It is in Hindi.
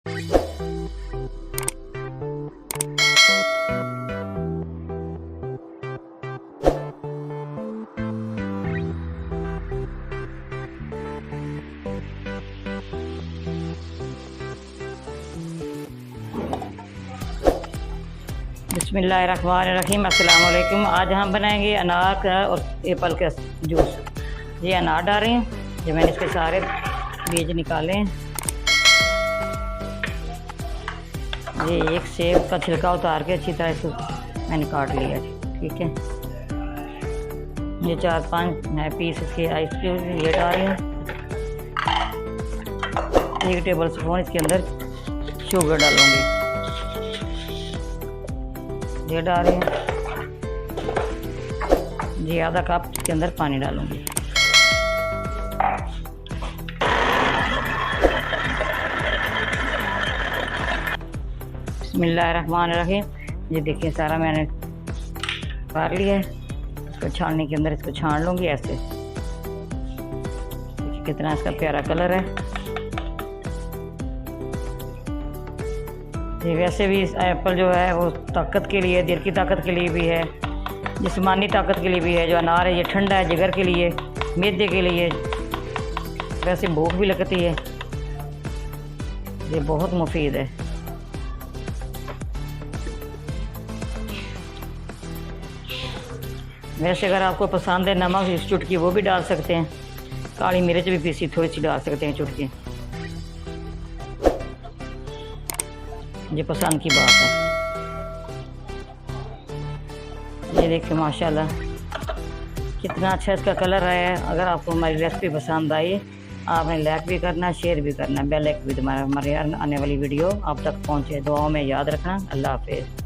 बिस्मिल्लाहिर्रहमानिर्रहीम। अस्सलाम वालेकुम। आज हम बनाएंगे अनार का और एप्पल का जूस। ये अनार डाल रही हूँ, जो मैंने इसके सारे बीज निकाले हैं। ये एक सेब का छिलका उतार के अच्छी तरह से मैंने काट लिया, ठीक है। ये 4-5 नए पीस इसके आइस क्यूब ये डाल रही हूँ। 1 टेबल स्पून इसके अंदर शुगर डालूँगी, ये डाल रही हूँ। जी आधा कप इसके अंदर पानी डालूँगी। बिस्मिल्लाहिर्रहमानिर्रहीम। ये देखिए सारा मैंने कर लिया है। इसको छानने के अंदर इसको छान लूँगी ऐसे। देखिए कितना इसका प्यारा कलर है। ये वैसे भी एप्पल जो है वो ताकत के लिए, दिल की ताकत के लिए भी है, जिस्मानी ताकत के लिए भी है। जो अनार है ये ठंडा है, जिगर के लिए, मैदे के लिए, वैसे भूख भी लगती है। ये बहुत मुफीद है। वैसे अगर आपको पसंद है नमक इस चुटकी वो भी डाल सकते हैं। काली मिर्च भी पीसी थोड़ी सी डाल सकते हैं, चुटकी। ये पसंद की बात है। ये देखिए माशाल्लाह कितना अच्छा इसका कलर है। अगर आपको हमारी रेसिपी पसंद आई, आपने लाइक भी करना, शेयर भी करना, बेल आइकन भी दबाना, हमारे आने वाली वीडियो आप तक पहुंचे। दुआओं में याद रखना। अल्लाह हाफिज़।